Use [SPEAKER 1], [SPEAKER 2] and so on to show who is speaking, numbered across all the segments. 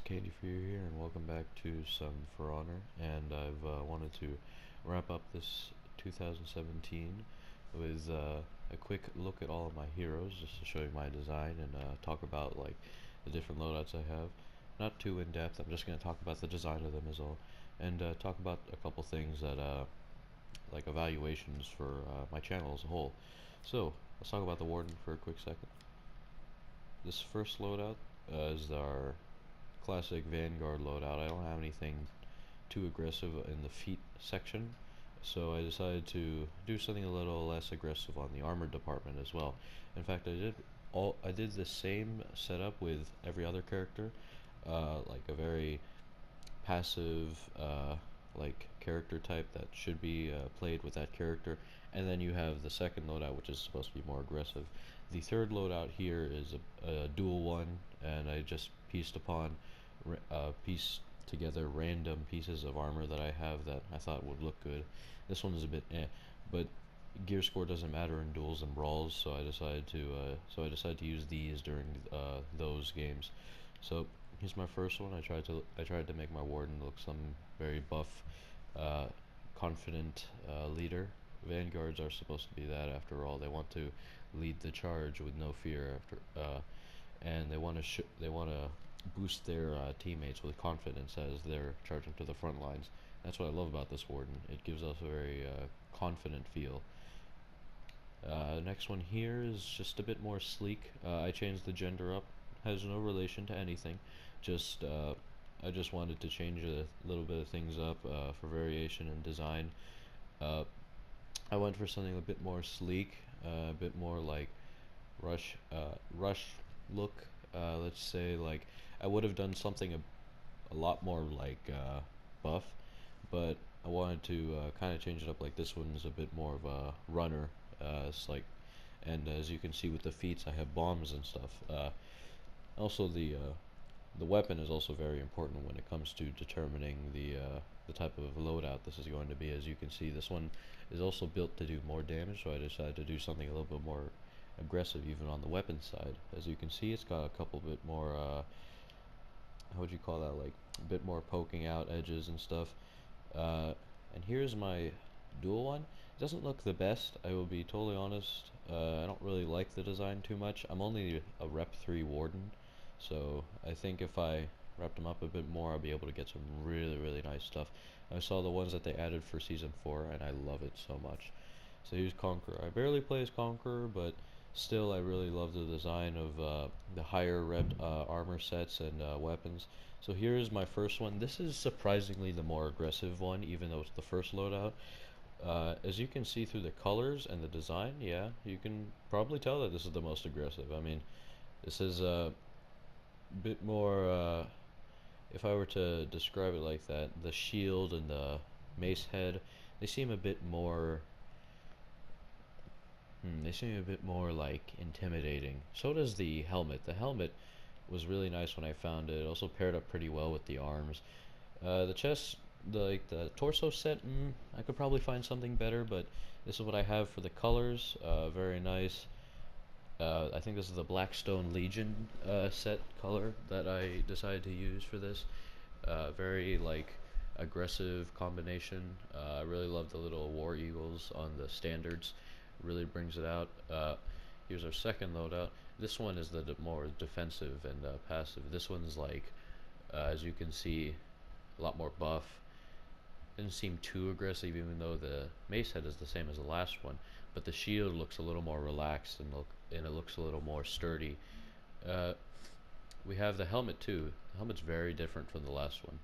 [SPEAKER 1] Katie for you here, and welcome back to some For Honor. And I've wanted to wrap up this 2017 with a quick look at all of my heroes, just to show you my design and talk about like the different loadouts I have. Not too in depth. I'm just going to talk about the design of them as well, and talk about a couple things that like evaluations for my channel as a whole. So let's talk about the Warden for a quick second. This first loadout is our classic Vanguard loadout. I don't have anything too aggressive in the feet section, so I decided to do something a little less aggressive on the armor department as well. In fact, I did the same setup with every other character, like a very passive like character type that should be played with that character, and then you have the second loadout, which is supposed to be more aggressive. The third loadout here is a dual one, and I just pieced together random pieces of armor that I have that I thought would look good. This one is a bit but gear score doesn't matter in duels and brawls, so I decided to use these during those games. So here's my first one. I tried to make my Warden look some very buff, uh, confident leader. Vanguards are supposed to be that after all. They want to lead the charge with no fear and they want to boost their teammates with confidence as they're charging to the front lines. That's what I love about this Warden. It gives us a very confident feel. Next one here is just a bit more sleek. I changed the gender up. Has no relation to anything. I just wanted to change a little bit of things up for variation and design. I went for something a bit more sleek, a bit more like rush look. Let's say like I would have done something a lot more like buff, but I wanted to kind of change it up. Like this one's a bit more of a runner. It's like, and as you can see with the feats, I have bombs and stuff. Also, the weapon is also very important when it comes to determining the type of loadout this is going to be. As you can see, this one is also built to do more damage, so I decided to do something a little bit more aggressive even on the weapon side. As you can see, it's got a couple bit more how would you call that, like a bit more poking out edges and stuff. And here's my dual one. It doesn't look the best, I will be totally honest. I don't really like the design too much. I'm only a rep 3 Warden, so I think if I wrapped them up a bit more, I'll be able to get some really nice stuff. I saw the ones that they added for Season 4, and I love it so much. So here's Conqueror. I barely play as Conqueror, but still I really love the design of the higher rep armor sets and weapons. So here's my first one. This is surprisingly the more aggressive one, even though it's the first loadout. As you can see through the colors and the design, yeah, you can probably tell that this is the most aggressive. I mean, this is a bit more, if I were to describe it like that, the shield and the mace head, they seem a bit more, they seem a bit more like intimidating. So does the helmet. The helmet was really nice when I found it. It also paired up pretty well with the arms. The chest, the torso set, I could probably find something better, but this is what I have for the colors. Very nice. I think this is the Blackstone Legion set color that I decided to use for this. Very like aggressive combination. I really love the little war eagles on the standards. Really brings it out. Here's our second loadout. This one is the more defensive and passive. This one's like, as you can see, a lot more buff. Didn't seem too aggressive, even though the mace head is the same as the last one. But the shield looks a little more relaxed and it looks a little more sturdy. We have the helmet too. The helmet's very different from the last one.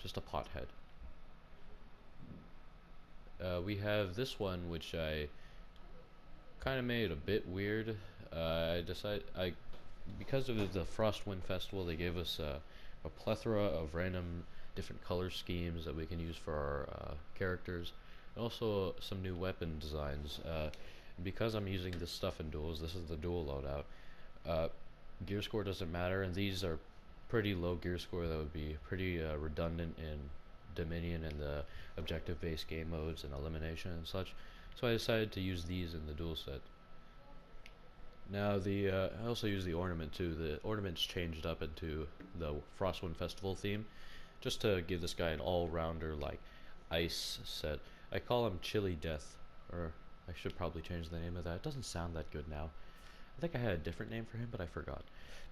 [SPEAKER 1] Just a pot head. We have this one, which I kind of made a bit weird. Because of the Frostwind Festival, they gave us a plethora of random different color schemes that we can use for our characters, and also some new weapon designs. Because I'm using this stuff in duels, this is the dual loadout. Gear score doesn't matter, and these are pretty low gear score that would be pretty redundant in Dominion and the objective-based game modes and elimination and such. So I decided to use these in the duel set. Now the I also use the ornament too. The ornament's changed up into the Frostwind Festival theme, just to give this guy an all-rounder like ice set. I call him Chili Death, or I should probably change the name of that. It doesn't sound that good now. I think I had a different name for him, but I forgot.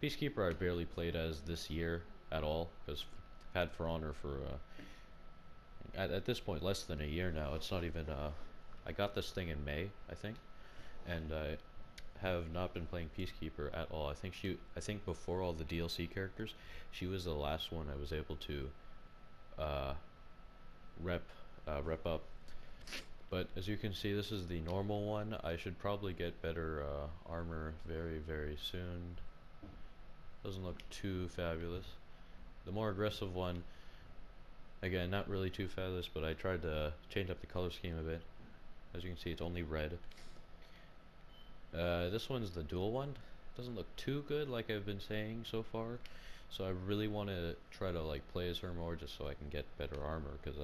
[SPEAKER 1] Peacekeeper I barely played as this year at all, because I've had For Honor for at this point less than a year now. It's not even I got this thing in May, I think, and I have not been playing Peacekeeper at all. I think before all the DLC characters, she was the last one I was able to uh, rep rep up. But as you can see, this is the normal one. I should probably get better armor very soon. Doesn't look too fabulous. The more aggressive one, again, not really too fabulous, but I tried to change up the color scheme a bit. As you can see, it's only red. This one's the dual one. Doesn't look too good, like I've been saying so far. So I really want to try to like play as her more, just so I can get better armor. Because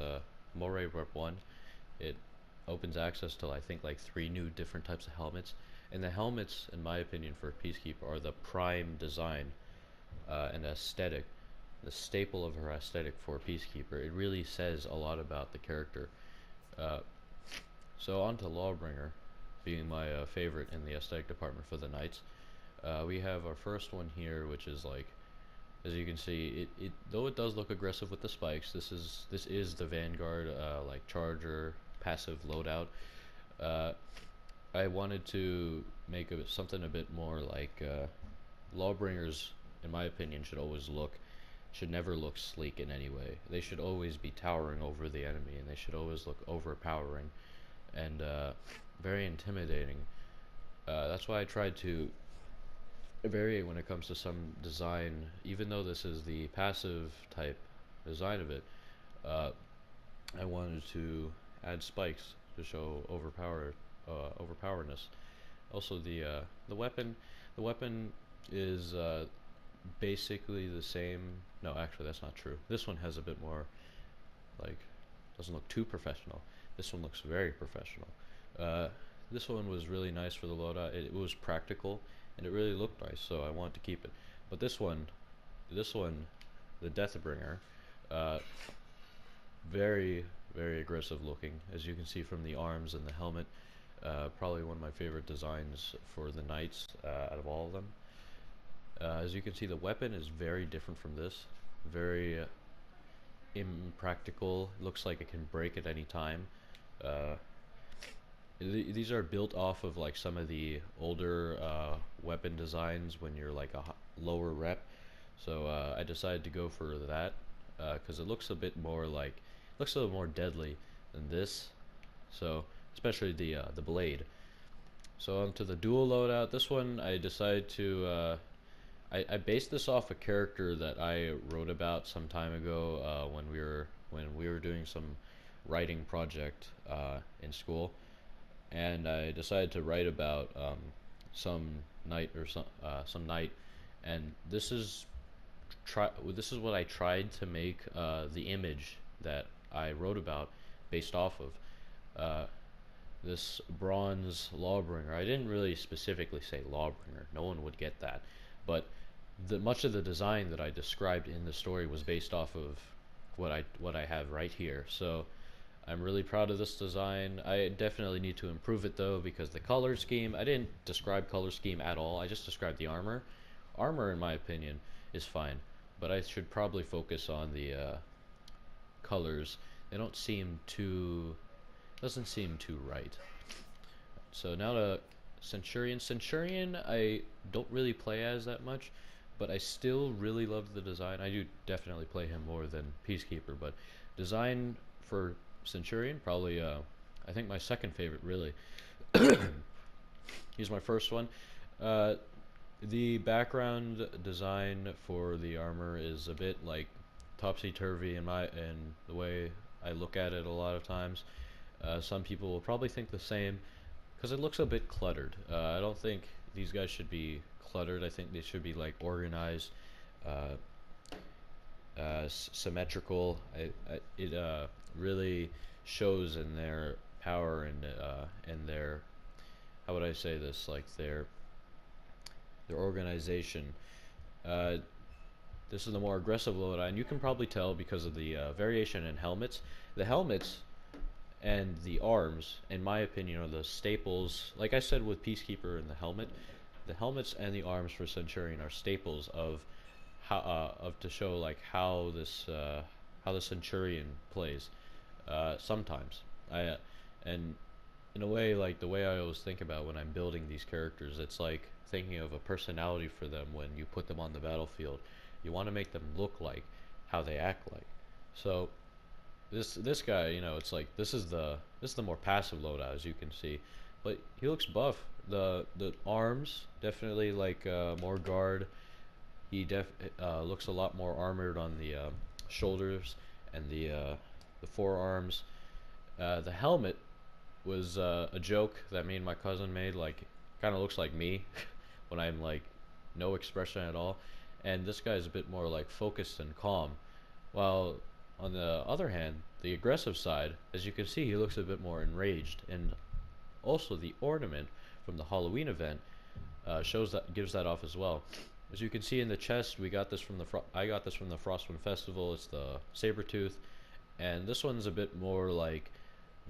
[SPEAKER 1] Moray Rep 1, it opens access to I think like 3 new different types of helmets. And the helmets, in my opinion, for Peacekeeper are the prime design and aesthetic, the staple of her aesthetic for Peacekeeper. It really says a lot about the character. Uh, so on to Lawbringer, being my favorite in the aesthetic department for the Knights. We have our first one here, which is like, as you can see, it though it does look aggressive with the spikes. This is the Vanguard like charger passive loadout. Uh, I wanted to make something a bit more like Lawbringers, in my opinion, should never look sleek in any way. They should always be towering over the enemy, and they should always look overpowering and very intimidating. That's why I tried to vary when it comes to some design, even though this is the passive type design of it. Uh, I wanted to add spikes to show overpowerness. Also, the weapon is basically the same. No, actually, that's not true. This one has a bit more like doesn't look too professional. This one looks very professional. Uh, this one was really nice for the loadout. It was practical and it really looked nice, so I wanted to keep it. But this one, the Deathbringer, uh, very aggressive looking, as you can see from the arms and the helmet. Probably one of my favorite designs for the Knights out of all of them. As you can see, the weapon is very different from this. Very impractical. Looks like it can break at any time. Uh, these are built off of like some of the older weapon designs when you're like a lower rep. So I decided to go for that because it looks a bit more like looks a little more deadly than this. So especially the blade. So onto the dual loadout. This one I decided to I based this off a character that I wrote about some time ago when we were doing some writing project in school, and I decided to write about some some knight, and this is what I tried to make the image that I wrote about based off of. This bronze lawbringer. I didn't really specifically say lawbringer. No one would get that, but much of the design that I described in the story was based off of what I have right here. So I'm really proud of this design. I definitely need to improve it though, because the color scheme, I didn't describe color scheme at all. I just described the armor. Armor, in my opinion, is fine, but I should probably focus on the colors. They don't seem too doesn't seem too right. So now to Centurion. Centurion I don't really play as that much, but I still really love the design. I do definitely play him more than Peacekeeper, but design for Centurion, probably I think my second favorite really. He's my first one. The background design for the armor is a bit like topsy-turvy in the way I look at it a lot of times. Some people will probably think the same because it looks a bit cluttered. I don't think these guys should be cluttered. I think they should be like organized, symmetrical. It really shows in their power and their, how would I say this, like their their organization. Uh, this is the more aggressive loadout, and you can probably tell because of the variation in helmets. The helmets and the arms, in my opinion, are the staples. Like I said with Peacekeeper and the helmets and the arms for Centurion are staples of how of to show like how the Centurion plays. Sometimes and in a way, like the way I always think about when I'm building these characters, it's like thinking of a personality for them when you put them on the battlefield. You want to make them look like how they act like. So this guy, you know, it's like this is the more passive loadout, as you can see, but he looks buff. The arms definitely like more guard. He looks a lot more armored on the shoulders and the forearms. The helmet was a joke that me and my cousin made. Like, kind of looks like me when I'm like no expression at all. And this guy's a bit more like focused and calm. While on the other hand, the aggressive side, as you can see, he looks a bit more enraged. And also the ornament from the Halloween event shows that gives that off as well. As you can see in the chest, we got this from the I got this from the Frostwind Festival. It's the saber tooth, and this one's a bit more like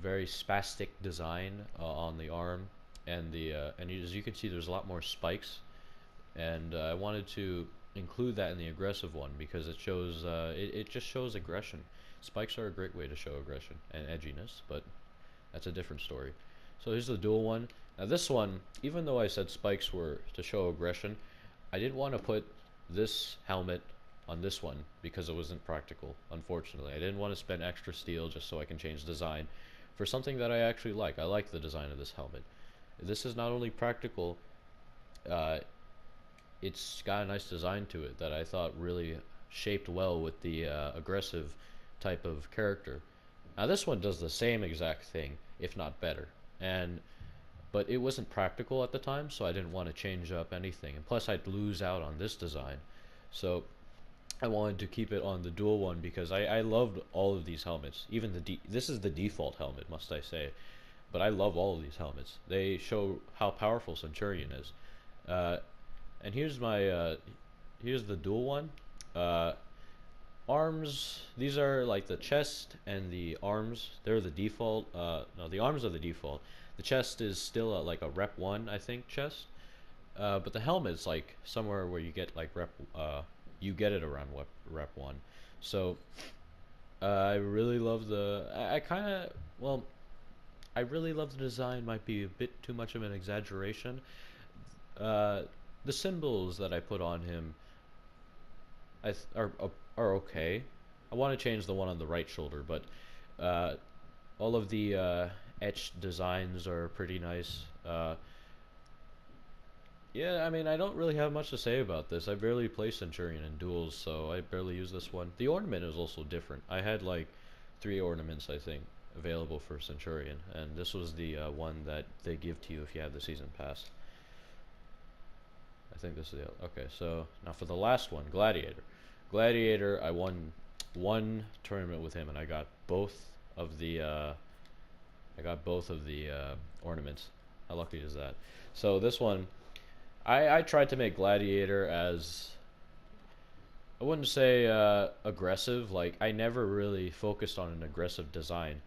[SPEAKER 1] very spastic design on the arm, and as you can see, there's a lot more spikes, and I wanted to include that in the aggressive one because it shows it just shows aggression. Spikes are a great way to show aggression and edginess, but that's a different story. So here's the dual one. Now this one, even though I said spikes were to show aggression, I didn't want to put this helmet on this one because it wasn't practical, unfortunately. I didn't want to spend extra steel just so I can change design for something that I actually like. I like the design of this helmet. This is not only practical, it's got a nice design to it that I thought really shaped well with the aggressive type of character. Now this one does the same exact thing, if not better. But it wasn't practical at the time, so I didn't want to change up anything. And plus, I'd lose out on this design. So I wanted to keep it on the dual one because I loved all of these helmets. Even this is the default helmet, must I say. But I love all of these helmets. They show how powerful Centurion is. And here's here's the dual one. Arms, these are like the chest and the arms. They're the default. No, the arms are the default. The chest is still like a rep 1, I think, chest. But the helmet's like somewhere where you get like you get it around rep 1. So I really love I really love the design. Might be a bit too much of an exaggeration. The symbols that I put on him are okay. I want to change the one on the right shoulder, but all of the etched designs are pretty nice. Yeah, I mean, I don't really have much to say about this. I barely play Centurion in duels, so I barely use this one. The ornament is also different. I had like 3 ornaments, I think, available for Centurion, and this was the one that they give to you if you have the season pass. I think this is the okay. So now for the last one, Gladiator. Gladiator, I won one tournament with him, and I got both of the ornaments. How lucky is that? So this one, I tried to make Gladiator as, I wouldn't say aggressive. Like, I never really focused on an aggressive design,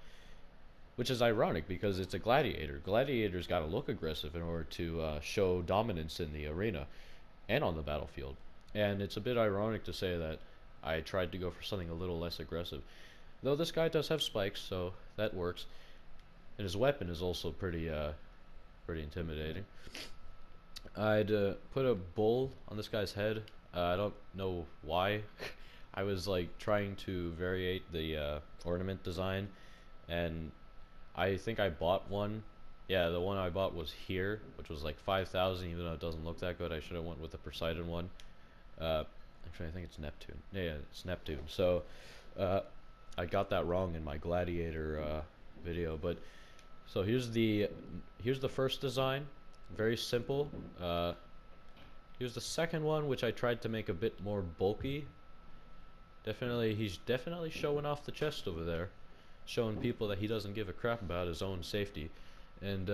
[SPEAKER 1] which is ironic because it's a Gladiator. Gladiator's got to look aggressive in order to show dominance in the arena and on the battlefield. And it's a bit ironic to say that I tried to go for something a little less aggressive. Though this guy does have spikes, so that works. And his weapon is also pretty intimidating. I'd put a bull on this guy's head. I don't know why. I was like trying to variate the ornament design, and I think I bought one. Yeah, the one I bought was here, which was like 5,000, even though it doesn't look that good. I should have went with the Poseidon one. Actually, I think it's Neptune. Yeah, it's Neptune. So I got that wrong in my Gladiator video. But so here's the first design, very simple. Here's the second one, which I tried to make a bit more bulky. He's definitely showing off the chest over there, showing people that he doesn't give a crap about his own safety. And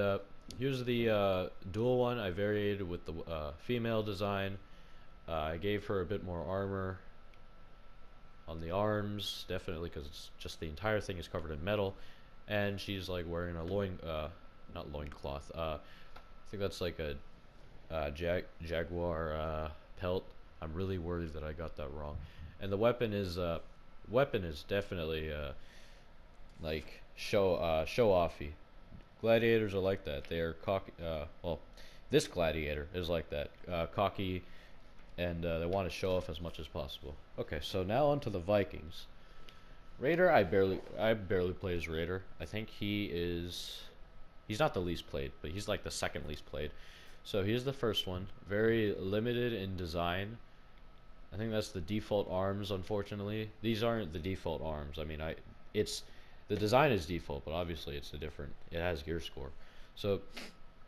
[SPEAKER 1] Here's the dual one. I varied with the female design. I gave her a bit more armor on the arms, definitely, because it's just the entire thing is covered in metal, and she's like wearing a not loincloth. I think that's like a jaguar pelt. I'm really worried that I got that wrong. And the weapon is definitely like show offy. Gladiators are like that. They are cocky. Well, this gladiator is like that, cocky, and they want to show off as much as possible. Okay, so now onto the Vikings. Raider, I barely play as Raider. I think he's not the least played, but he's like the second least played. So here's the first one. Very limited in design. I think that's the default arms. Unfortunately, these aren't the default arms. I mean, it's the design is default, but obviously it's a different. It has gear score. So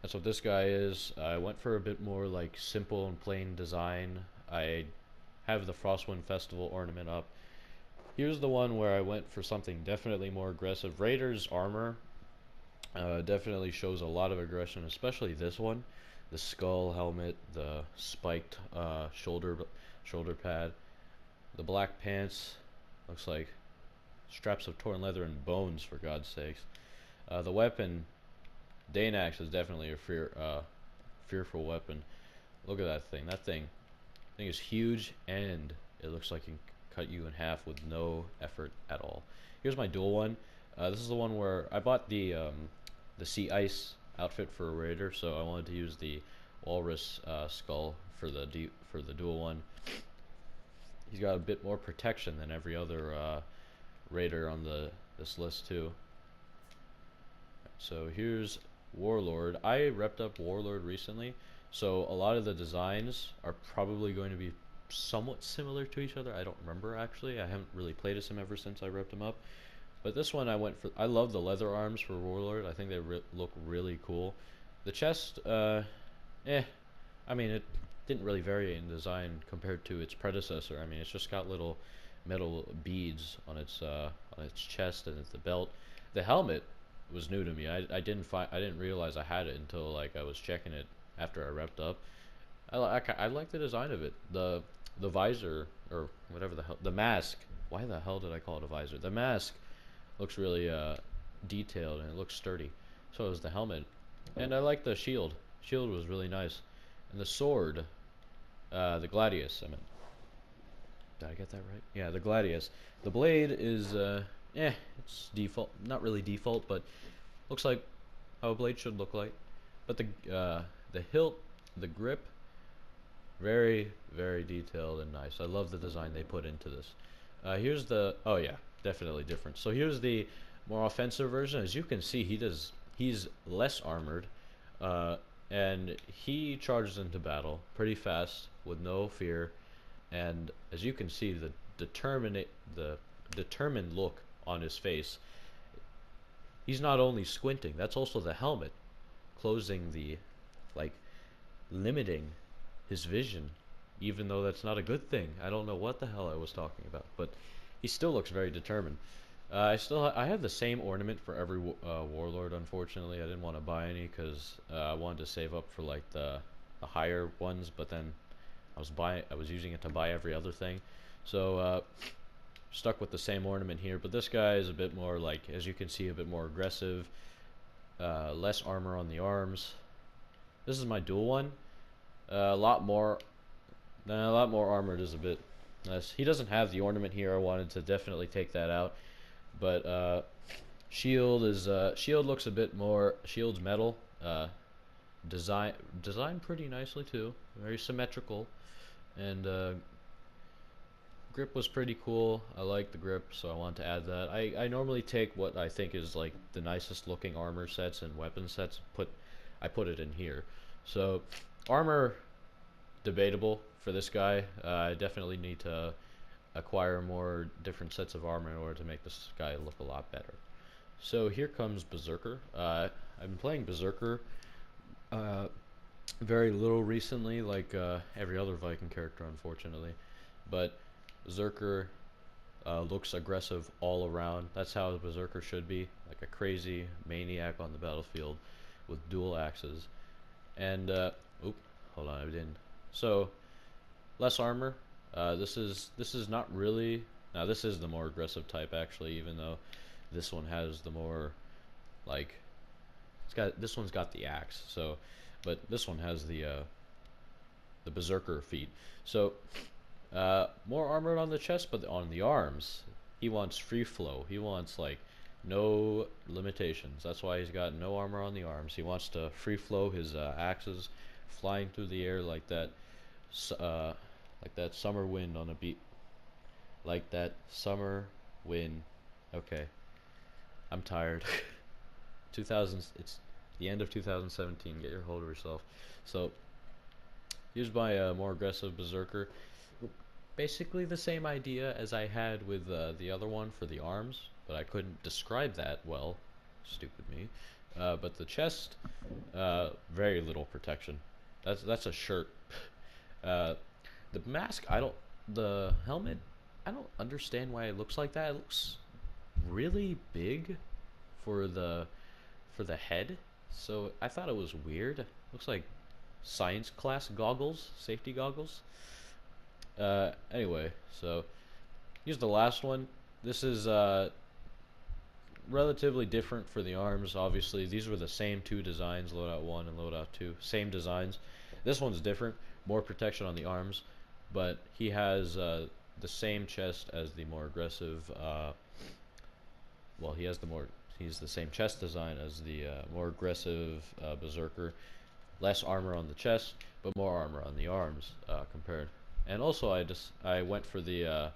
[SPEAKER 1] that's what this guy is. I went for a bit more like simple and plain design. I have the Frostwind Festival ornament up. Here's the one where I went for something definitely more aggressive. Raider's armor definitely shows a lot of aggression, especially this one. The skull helmet, the spiked shoulder pad, the black pants. Looks like straps of torn leather and bones, for God's sakes. The weapon, Danax, is definitely a fearful weapon. Look at that thing. That thing is huge, and it looks like it can cut you in half with no effort at all. Here's my dual one. This is the one where I bought the sea ice outfit for a raider, so I wanted to use the walrus skull for the dual one. He's got a bit more protection than every other raider on this list too. So here's Warlord. I repped up Warlord recently, so a lot of the designs are probably going to be somewhat similar to each other. I don't remember actually. I haven't really played as him ever since I repped him up. But this one I went for. I love the leather arms for Warlord. I think they look really cool. The chest, I mean, it didn't really vary in design compared to its predecessor. I mean, it's just got little metal beads on its chest and the belt. The helmet was new to me. I didn't realize I had it until like I was checking it after I repped up. I like the design of it. The visor, or whatever the hell, the mask. Why the hell did I call it a visor? The mask looks really detailed, and it looks sturdy. So is the helmet, and I like the shield. Shield was really nice, and the sword, the gladius. I mean, did I get that right? Yeah, the gladius. The blade is it's default. Not really default, but looks like how a blade should look like. But the hilt, the grip, very, very detailed and nice. I love the design they put into this. Here's the, oh yeah, definitely different. So here's the more offensive version. As you can see, he's less armored, and he charges into battle pretty fast with no fear. And as you can see, the determined look on his face. He's not only squinting, that's also the helmet closing the, like, limiting his vision, even though that's not a good thing. I don't know what the hell I was talking about, but he still looks very determined. I have the same ornament for every warlord. Unfortunately, I didn't want to buy any because I wanted to save up for like the higher ones, but then I was using it to buy every other thing, so stuck with the same ornament here. But this guy is a bit more, like, as you can see, a bit more aggressive, less armor on the arms. This is my dual one. A lot more armored is a bit less. He doesn't have the ornament here. I wanted to definitely take that out. But shield looks a bit more. Shield's metal. Designed pretty nicely too. Very symmetrical, and grip was pretty cool. I like the grip, so I want to add that. I normally take what I think is like the nicest looking armor sets and weapon sets. I put it in here. So armor, debatable for this guy. I definitely need to acquire more different sets of armor in order to make this guy look a lot better. So here comes Berserker. I've been playing Berserker very little recently, like every other Viking character, unfortunately. But Berserker looks aggressive all around. That's how a Berserker should be, like a crazy maniac on the battlefield. with dual axes. And oop, hold on, I didn't. So less armor. This is not really. Now this is the more aggressive type actually, even though this one has the more like it's got this one's got the axe. So, but this one has the berserker feat. So more armor on the chest, but on the arms, he wants free flow. He wants like no limitations. That's why he's got no armor on the arms. He wants to free flow his axes, flying through the air like that summer wind on a beat, like that summer wind. Okay, I'm tired. 2000s. It's the end of 2017. Get your hold of yourself. So here's my more aggressive berserker. Basically the same idea as I had with the other one for the arms, but I couldn't describe that well. Stupid me. But the chest, very little protection. That's a shirt. The mask, the helmet, I don't understand why it looks like that. It looks really big for the head. So I thought it was weird. Looks like science class goggles, safety goggles. Anyway, so here's the last one. This is relatively different for the arms. Obviously, these were the same two designs, loadout 1 and loadout 2. Same designs. This one's different, more protection on the arms, but he has the same chest as the more aggressive. Well, he's the same chest design as the more aggressive berserker. Less armor on the chest, but more armor on the arms compared. And also, I went for the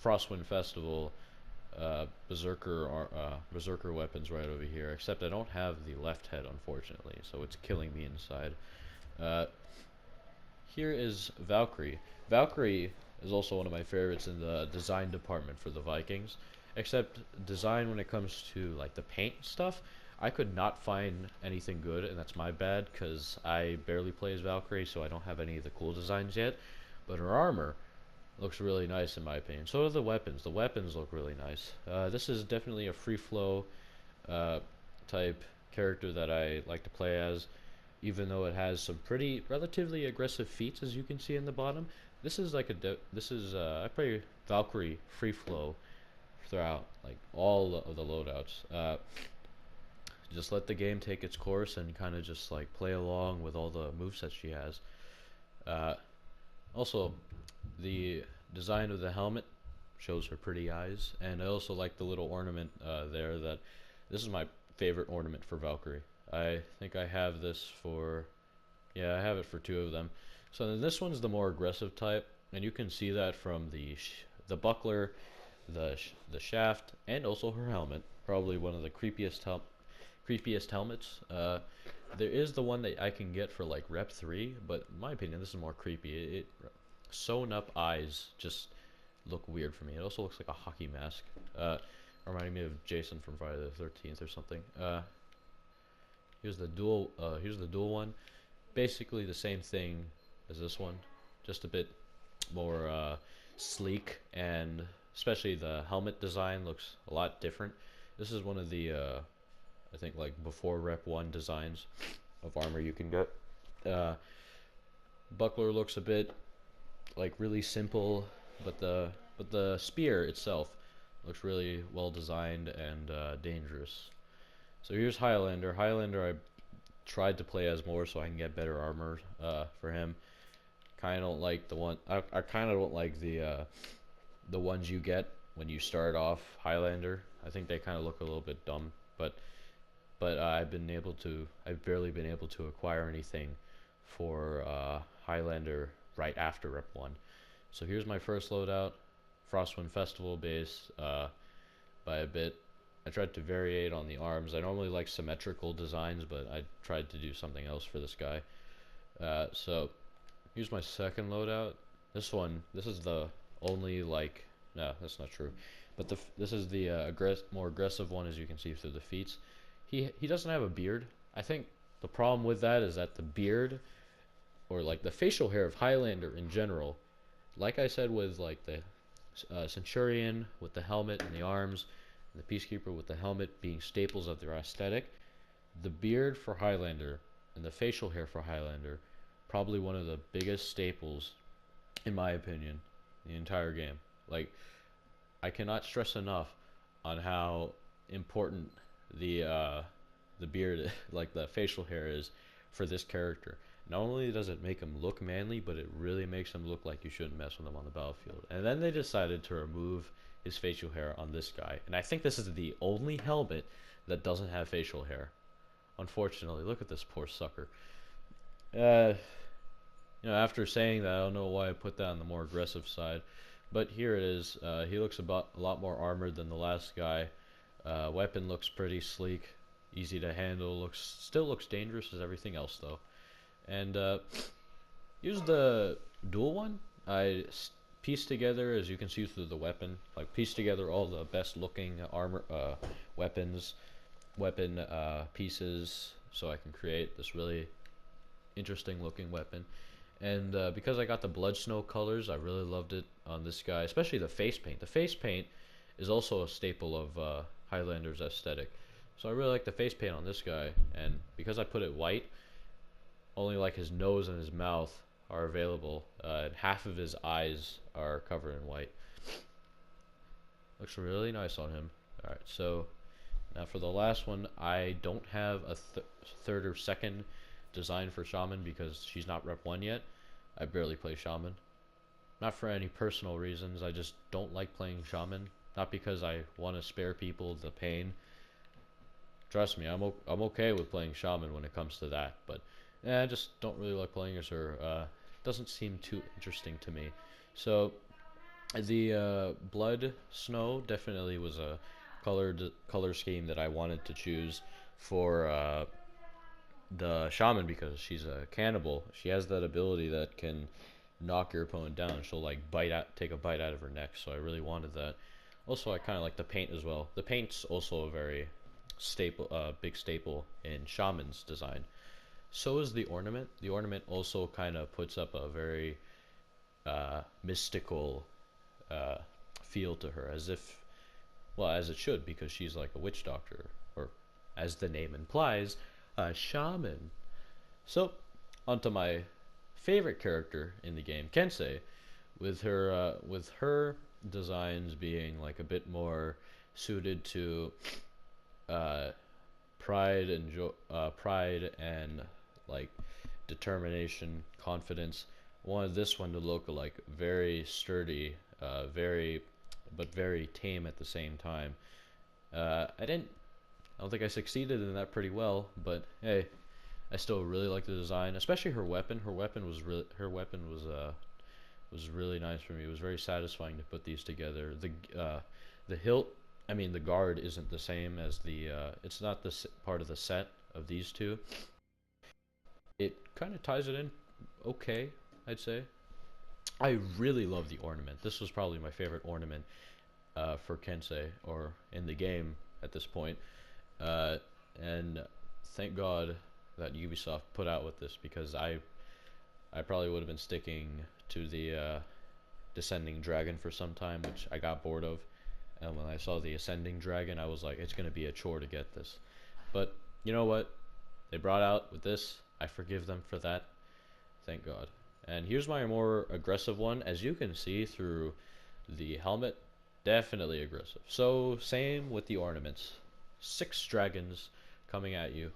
[SPEAKER 1] Frostwind Festival berserker weapons right over here. Except I don't have the left head, unfortunately, so it's killing me inside. Uh, Here is Valkyrie. Valkyrie is also one of my favorites in the design department for the Vikings. Except design when it comes to like the paint stuff, I could not find anything good, and that's my bad because I barely play as Valkyrie, so I don't have any of the cool designs yet. But her armor looks really nice in my opinion. So do the weapons. The weapons look really nice. This is definitely a free flow type character that I like to play as, even though it has some pretty relatively aggressive feats as you can see in the bottom. This is like I play Valkyrie free flow throughout like all of the loadouts. Just let the game take its course and kind of just like play along with all the movesets she has. Uh, Also, the design of the helmet shows her pretty eyes, and I also like the little ornament there. This is my favorite ornament for Valkyrie. I think I have this for, yeah, I have it for two of them. So then this one's the more aggressive type, and you can see that from the buckler, the shaft, and also her helmet. Probably one of the creepiest helmets. There is the one that I can get for like rep 3, but in my opinion, this is more creepy. It sewn up eyes just look weird for me. It also looks like a hockey mask, reminding me of Jason from Friday the 13th or something. Here's the dual one. Basically the same thing as this one, just a bit more sleek, and especially the helmet design looks a lot different. This is one of the I think like before rep 1 designs of armor you can get. Buckler looks a bit like really simple, but the spear itself looks really well designed and dangerous. So here's Highlander. Highlander I tried to play as more so I can get better armor for him. Kind of don't like the one. I kind of don't like the ones you get when you start off Highlander. I think they kind of look a little bit dumb, but I've barely been able to acquire anything for Highlander right after rep 1. So here's my first loadout, Frostwind Festival base by a bit. I tried to variate on the arms. I normally like symmetrical designs, but I tried to do something else for this guy. So here's my second loadout. This is the only like, no, that's not true. But this is the more aggressive one, as you can see through the feats. He doesn't have a beard. I think the problem with that is that the beard, or like the facial hair of Highlander in general, like I said with like the Centurion with the helmet and the arms, and the Peacekeeper with the helmet being staples of their aesthetic, The beard for Highlander and the facial hair for Highlander, probably one of the biggest staples, in my opinion, in the entire game. Like, I cannot stress enough on how important the beard, like the facial hair, is for this character. Not only does it make him look manly, but it really makes him look like you shouldn't mess with him on the battlefield. And then they decided to remove his facial hair on this guy, and I think this is the only helmet that doesn't have facial hair. Unfortunately, look at this poor sucker. Uh, After saying that, I don't know why I put that on the more aggressive side, but here it is. He looks about a lot more armored than the last guy. Weapon looks pretty sleek, easy to handle. Still looks dangerous as everything else though. And here's the dual one. I pieced together, as you can see through the weapon, like pieced together all the best looking armor, weapons, weapon pieces, so I can create this really interesting looking weapon. And because I got the blood snow colors, I really loved it on this guy, especially the face paint. The face paint is also a staple of Highlander's aesthetic. So I really like the face paint on this guy, and because I put it white, only like his nose and his mouth are available, and half of his eyes are covered in white. Looks really nice on him. Alright, so now for the last one, I don't have a third or second design for Shaman because she's not Rep 1 yet. I barely play Shaman. Not for any personal reasons, I just don't like playing Shaman. Not because I want to spare people the pain. Trust me, I'm okay with playing Shaman when it comes to that, but I just don't really like playing as her. Doesn't seem too interesting to me. So the Blood Snow definitely was a color scheme that I wanted to choose for the Shaman because she's a cannibal. She has that ability that can knock your opponent down. She'll like take a bite out of her neck. So I really wanted that. Also, I kind of like the paint as well. The paint's also a very big staple in Shaman's design. So is the ornament. The ornament also kind of puts up a very mystical feel to her, as if, well, as it should, because she's like a witch doctor, or as the name implies, a shaman. So, onto my favorite character in the game, Kensei, with her designs being like a bit more suited to uh, pride and like determination, confidence. I wanted this one to look like very sturdy, very tame at the same time. I don't think I succeeded in that pretty well, but hey, I still really like the design, especially her weapon. Was really nice for me. It was very satisfying to put these together. The hilt, I mean the guard isn't the same as the it's not the part of the set of these two. It kind of ties it in okay, I'd say. I really love the ornament. This was probably my favorite ornament for Kensei, or in the game at this point. Uh, and thank God that Ubisoft put out with this, because I probably would have been sticking to the Descending Dragon for some time, which I got bored of. And when I saw the Ascending Dragon, I was like, it's going to be a chore to get this. But you know what? They brought out with this. I forgive them for that. Thank God. And here's my more aggressive one. As you can see through the helmet, definitely aggressive. So same with the ornaments. 6 dragons coming at you.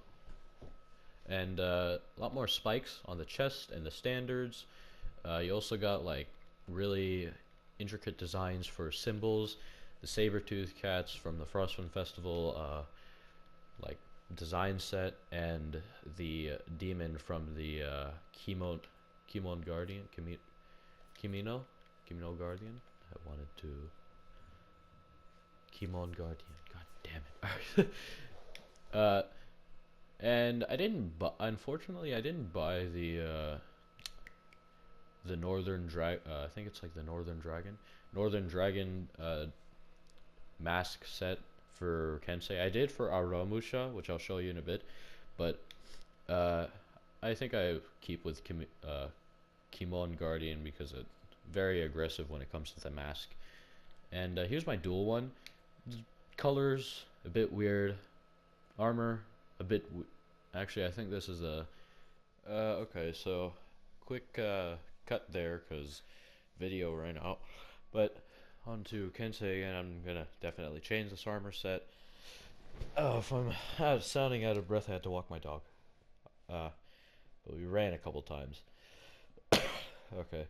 [SPEAKER 1] And a lot more spikes on the chest and the standards. You also got like really intricate designs for symbols. The saber-toothed cats from the Frostwind Festival like design set, and the demon from the Kimon Guardian, Kimino Guardian. I wanted to Kimon Guardian. God damn it. And I didn't. Unfortunately, I didn't buy the Northern Drag. I think it's like the Northern Dragon mask set for Kensei. I did for Aramusha, which I'll show you in a bit, but I think I keep with Kimon Guardian because it's very aggressive when it comes to the mask. And here's my dual one. Colors a bit weird. Armor a bit. Actually, I think this is a. Okay, so quick cut there because video ran out. But on to Kensei again. I'm gonna definitely change this armor set. Oh, if I'm sounding out of breath, I had to walk my dog. But we ran a couple times. Okay,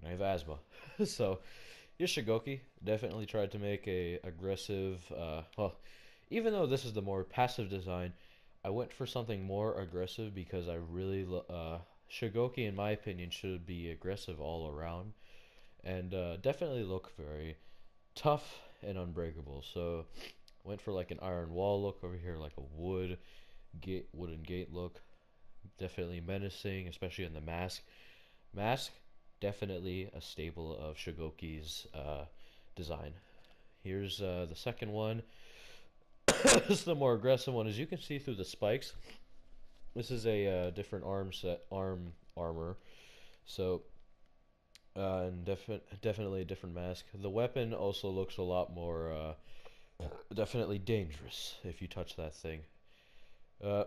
[SPEAKER 1] I have asthma, so Yoshigoki definitely tried to make a aggressive. Well, even though this is the more passive design, I went for something more aggressive because I really Shigoki, in my opinion, should be aggressive all around and definitely look very tough and unbreakable. So went for like an iron wall look over here, like a wooden gate look. Definitely menacing, especially in the mask. Mask, definitely a staple of Shigoki's design. Here's the second one. This is the more aggressive one. As you can see through the spikes, this is a different arm armor. So, and definitely a different mask. The weapon also looks a lot more definitely dangerous if you touch that thing. Uh,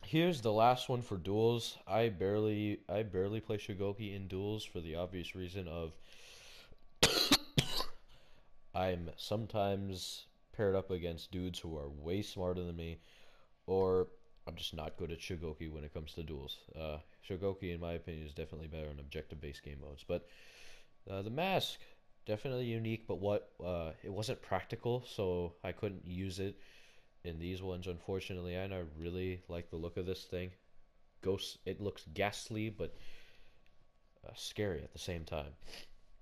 [SPEAKER 1] Here's the last one for duels. I barely play Shigoki in duels for the obvious reason of I'm sometimes paired up against dudes who are way smarter than me, or I'm just not good at Shigoki when it comes to duels. Shigoki, in my opinion, is definitely better in objective-based game modes. But the mask, definitely unique, but it wasn't practical, so I couldn't use it in these ones, unfortunately. And I really like the look of this thing. It looks ghastly, but scary at the same time.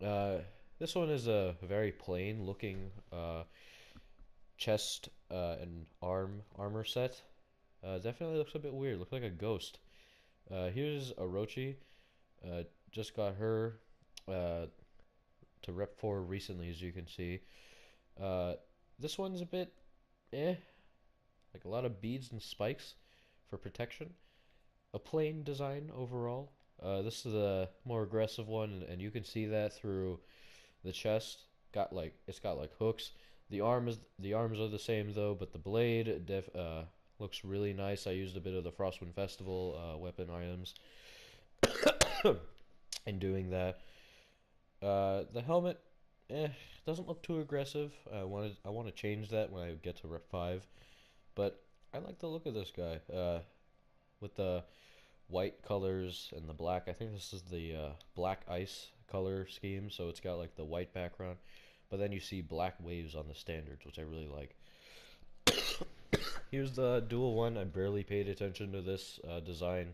[SPEAKER 1] Uh, this one is a very plain looking chest and armor set. Definitely looks a bit weird. Looks like a ghost. Here's Orochi. Just got her to Rep 4 recently, as you can see. Uh, this one's a bit like a lot of beads and spikes for protection. A plain design overall. This is a more aggressive one, and you can see that through the chest. It's got like hooks. The arms are the same though, but the blade looks really nice. I used a bit of the Frostwind Festival weapon items in doing that. The helmet, doesn't look too aggressive. I want to change that when I get to Rep 5, but I like the look of this guy. With the white colors and the black. I think this is the black ice color scheme, so it's got like the white background, but then you see black waves on the standards, which I really like. Here's the dual one. I barely paid attention to this design.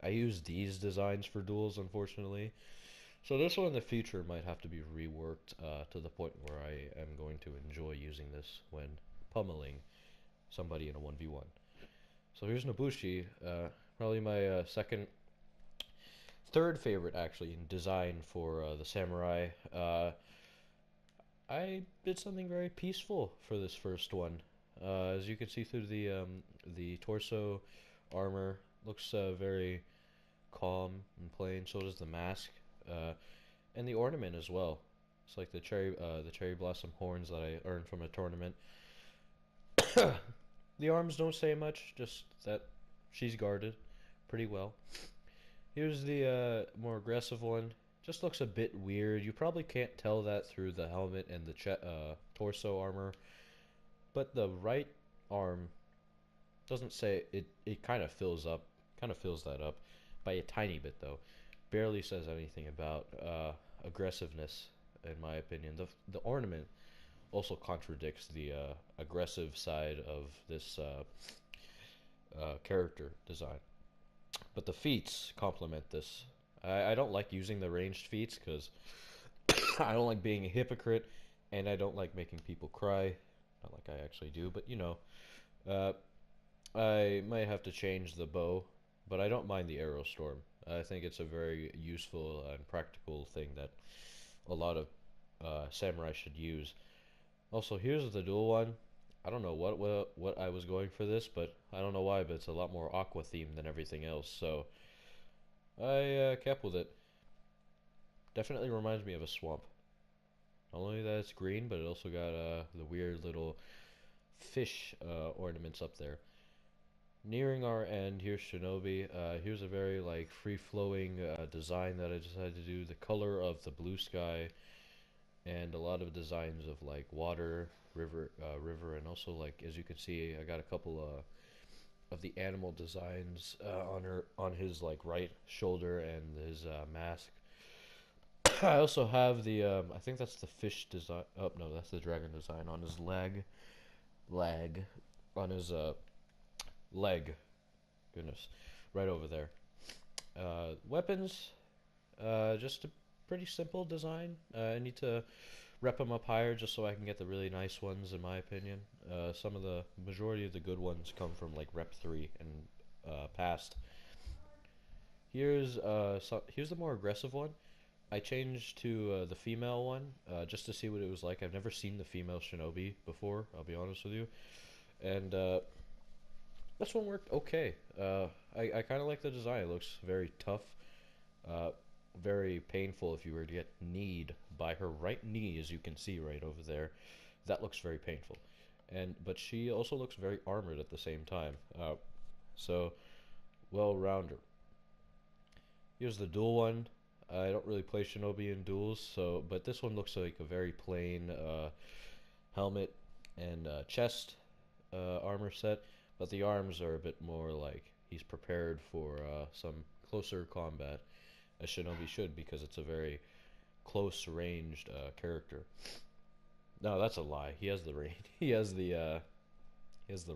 [SPEAKER 1] I use these designs for duels, unfortunately. So this one in the future might have to be reworked to the point where I am going to enjoy using this when pummeling somebody in a 1v1. So here's Nobushi, probably my third favorite actually in design for the samurai. I did something very peaceful for this first one. As you can see through the torso armor, looks very calm and plain. So does the mask, uh, and the ornament as well. It's like the cherry blossom horns that I earned from a tournament. The arms don't say much, just that she's guarded pretty well. Here's the more aggressive one. Just looks a bit weird. You probably can't tell that through the helmet and the torso armor, but the right arm doesn't say it. It kind of fills that up by a tiny bit though. Barely says anything about aggressiveness, in my opinion. The ornament also contradicts the aggressive side of this character design. But the feats complement this. I don't like using the ranged feats because I don't like being a hypocrite, and I don't like making people cry. Not like I actually do, but uh, I might have to change the bow, but I don't mind the arrow storm. I think it's a very useful and practical thing that a lot of samurai should use. Also, here's the dual one. I don't know what I was going for this, but I don't know why, but it's a lot more aqua themed than everything else. So I kept with it. Definitely reminds me of a swamp. Not only that it's green, but it also got the weird little fish ornaments up there. nearing our end. Here's Shinobi. Here's a very like free-flowing design that I decided to do. The color of the blue sky and a lot of designs of like water, river, and also like as you can see, I got a couple of the animal designs on his like right shoulder and his mask. I also have the I think that's the fish design. Oh no, that's the dragon design on his leg, on his leg. Goodness, right over there. Weapons, just a pretty simple design. I need to rep them up higher just so I can get the really nice ones, in my opinion. Some of the majority of the good ones come from like rep 3 and past. Here's the more aggressive one. I changed to the female one just to see what it was like. I've never seen the female shinobi before. I'll be honest with you, and this one worked okay. I kind of like the design. It looks very tough, uh, very painful if you were to get kneed by her right knee, as you can see right over there. That looks very painful, but she also looks very armored at the same time. So well-rounder. Here's the dual one. I don't really play Shinobi in duels, so but this one looks like a very plain helmet and chest armor set, but the arms are a bit more like he's prepared for some closer combat, as Shinobi should, because it's a very close ranged character. No, that's a lie. He has the range. He has the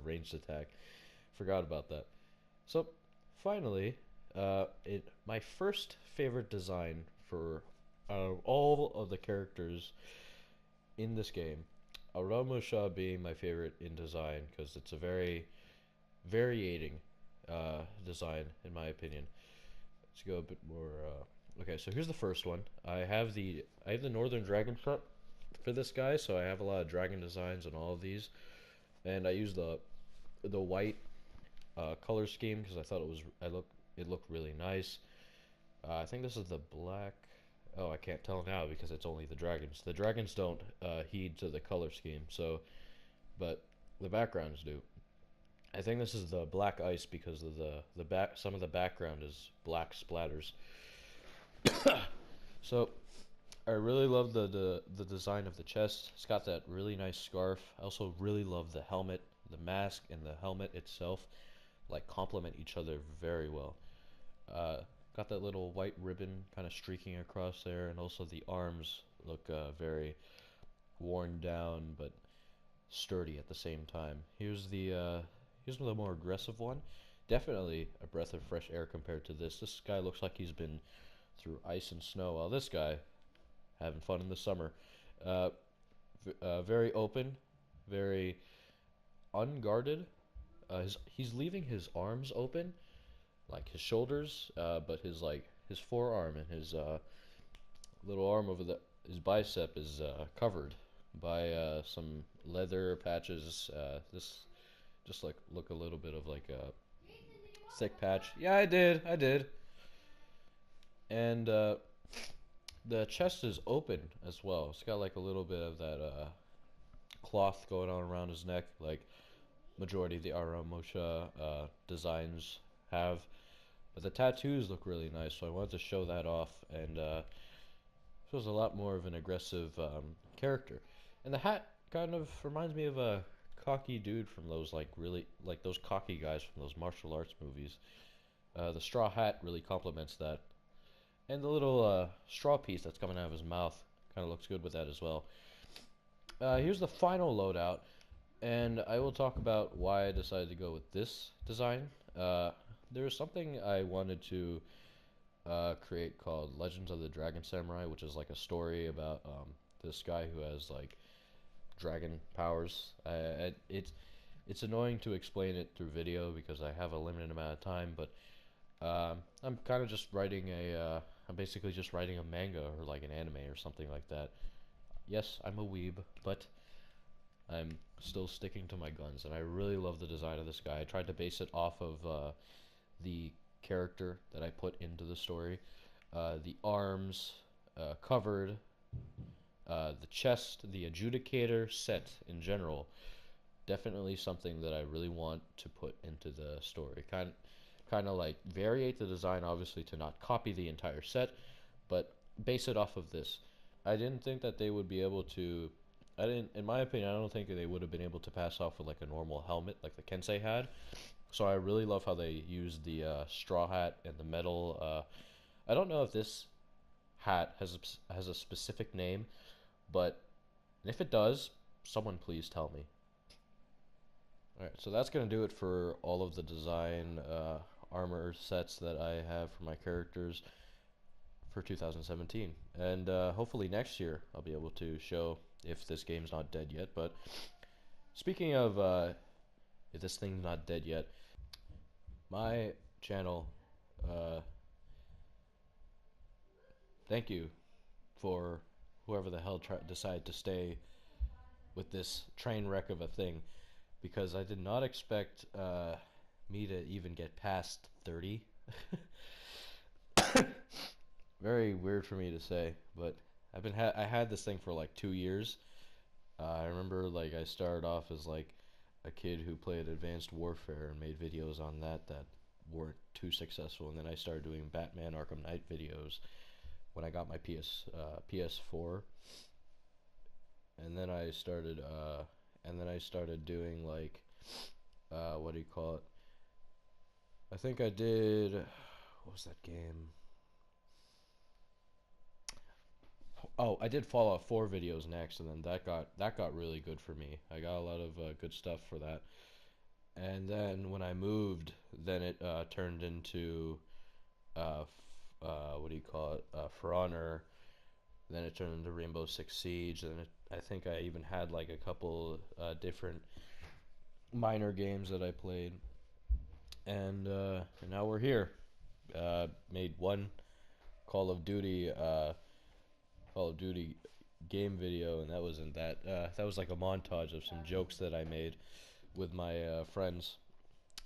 [SPEAKER 1] ranged attack. Forgot about that. So finally, my first favorite design for all of the characters in this game, Aramusha being my favorite in design because it's a very variating design in my opinion. Let's go a bit more. Okay, so here's the first one. I have the Northern Dragon set for this guy, so I have a lot of dragon designs on all of these, and I use the white color scheme because I thought it looked really nice. I think this is the black. Oh, I can't tell now because it's only the dragons. The dragons don't heed to the color scheme, so but the backgrounds do. I think this is the black ice because of the back. Some of the background is black splatters. So I really love the design of the chest. It's got that really nice scarf. I also really love the helmet, the mask, and the helmet itself. Like complement each other very well. Uh, got that little white ribbon kind of streaking across there, and also the arms look very worn down but sturdy at the same time. Here's the more aggressive one. Definitely a breath of fresh air compared to this. This guy looks like he's been through ice and snow, while this guy having fun in the summer. Uh, very open, very unguarded. He's leaving his arms open, like his shoulders, but his forearm and his little arm over his bicep is covered by some leather patches. This just like look a little bit of like a thick patch. Yeah, I did. And the chest is open as well. It's got like a little bit of that cloth going on around his neck, like majority of the Aramosha designs have. But the tattoos look really nice, so I wanted to show that off, and shows a lot more of an aggressive character. And the hat kind of reminds me of a cocky dude from those like really like those cocky guys from those martial arts movies. The straw hat really complements that, and the little straw piece that's coming out of his mouth kind of looks good with that as well. Here's the final loadout, and I will talk about why I decided to go with this design. There was something I wanted to create called Legends of the Dragon Samurai, which is like a story about this guy who has like dragon powers. It's annoying to explain it through video because I have a limited amount of time, but I'm kind of just writing I'm basically just writing a manga or like an anime or something like that. Yes, I'm a weeb, but I'm still sticking to my guns, and I really love the design of this guy. I tried to base it off of the character that I put into the story. The arms covered, the chest, the adjudicator set in general. definitely something that I really want to put into the story. Kind of like variate the design, obviously, to not copy the entire set, but base it off of this. I didn't think that they would be able to. I didn't, in my opinion, I don't think they would have been able to pass off with like a normal helmet like the Kensei had. So I really love how they used the straw hat and the metal. I don't know if this hat has a specific name, but if it does, someone please tell me. Alright, so that's going to do it for all of the design armor sets that I have for my characters for 2017. And hopefully next year I'll be able to show if this game's not dead yet. But speaking of if this thing's not dead yet, my channel, uh, thank you for whoever the hell decided to stay with this train wreck of a thing, because I did not expect me to even get past 30. Very weird for me to say, but I had this thing for like 2 years. I remember like I started off as like a kid who played Advanced Warfare and made videos on that weren't too successful, and then I started doing Batman Arkham Knight videos when I got my PS4, and then I started doing like what do you call it? I think I did, what was that game? Oh, I did Fallout 4 videos next, and then that got really good for me. I got a lot of good stuff for that. And then when I moved, then it turned into what do you call it? For Honor. Then it turned into Rainbow Six Siege. And I think I even had like a couple different minor games that I played. And now we're here. Made one Call of Duty Call of Duty game video, and that wasn't that. That was like a montage of some jokes that I made with my friends.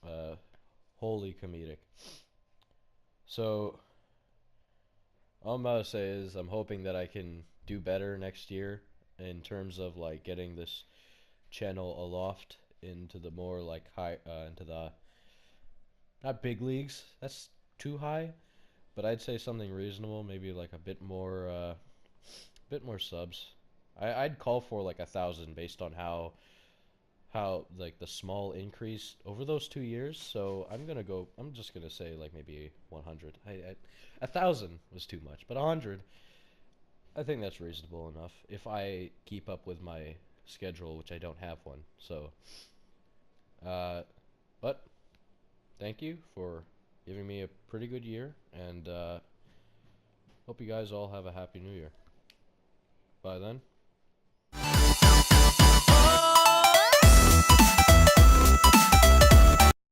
[SPEAKER 1] Uh, Wholly comedic. So all I'm about to say is I'm hoping that I can do better next year in terms of like getting this channel aloft into the more like high into the not big leagues. That's too high, but I'd say something reasonable, maybe like a bit more subs. I'd call for like 1,000 based on how like the small increase over those 2 years. So I'm just gonna say like maybe 100. 1,000 was too much, but 100, I think that's reasonable enough if I keep up with my schedule, which I don't have one. So, uh, but thank you for giving me a pretty good year, and hope you guys all have a happy new year. Bye then.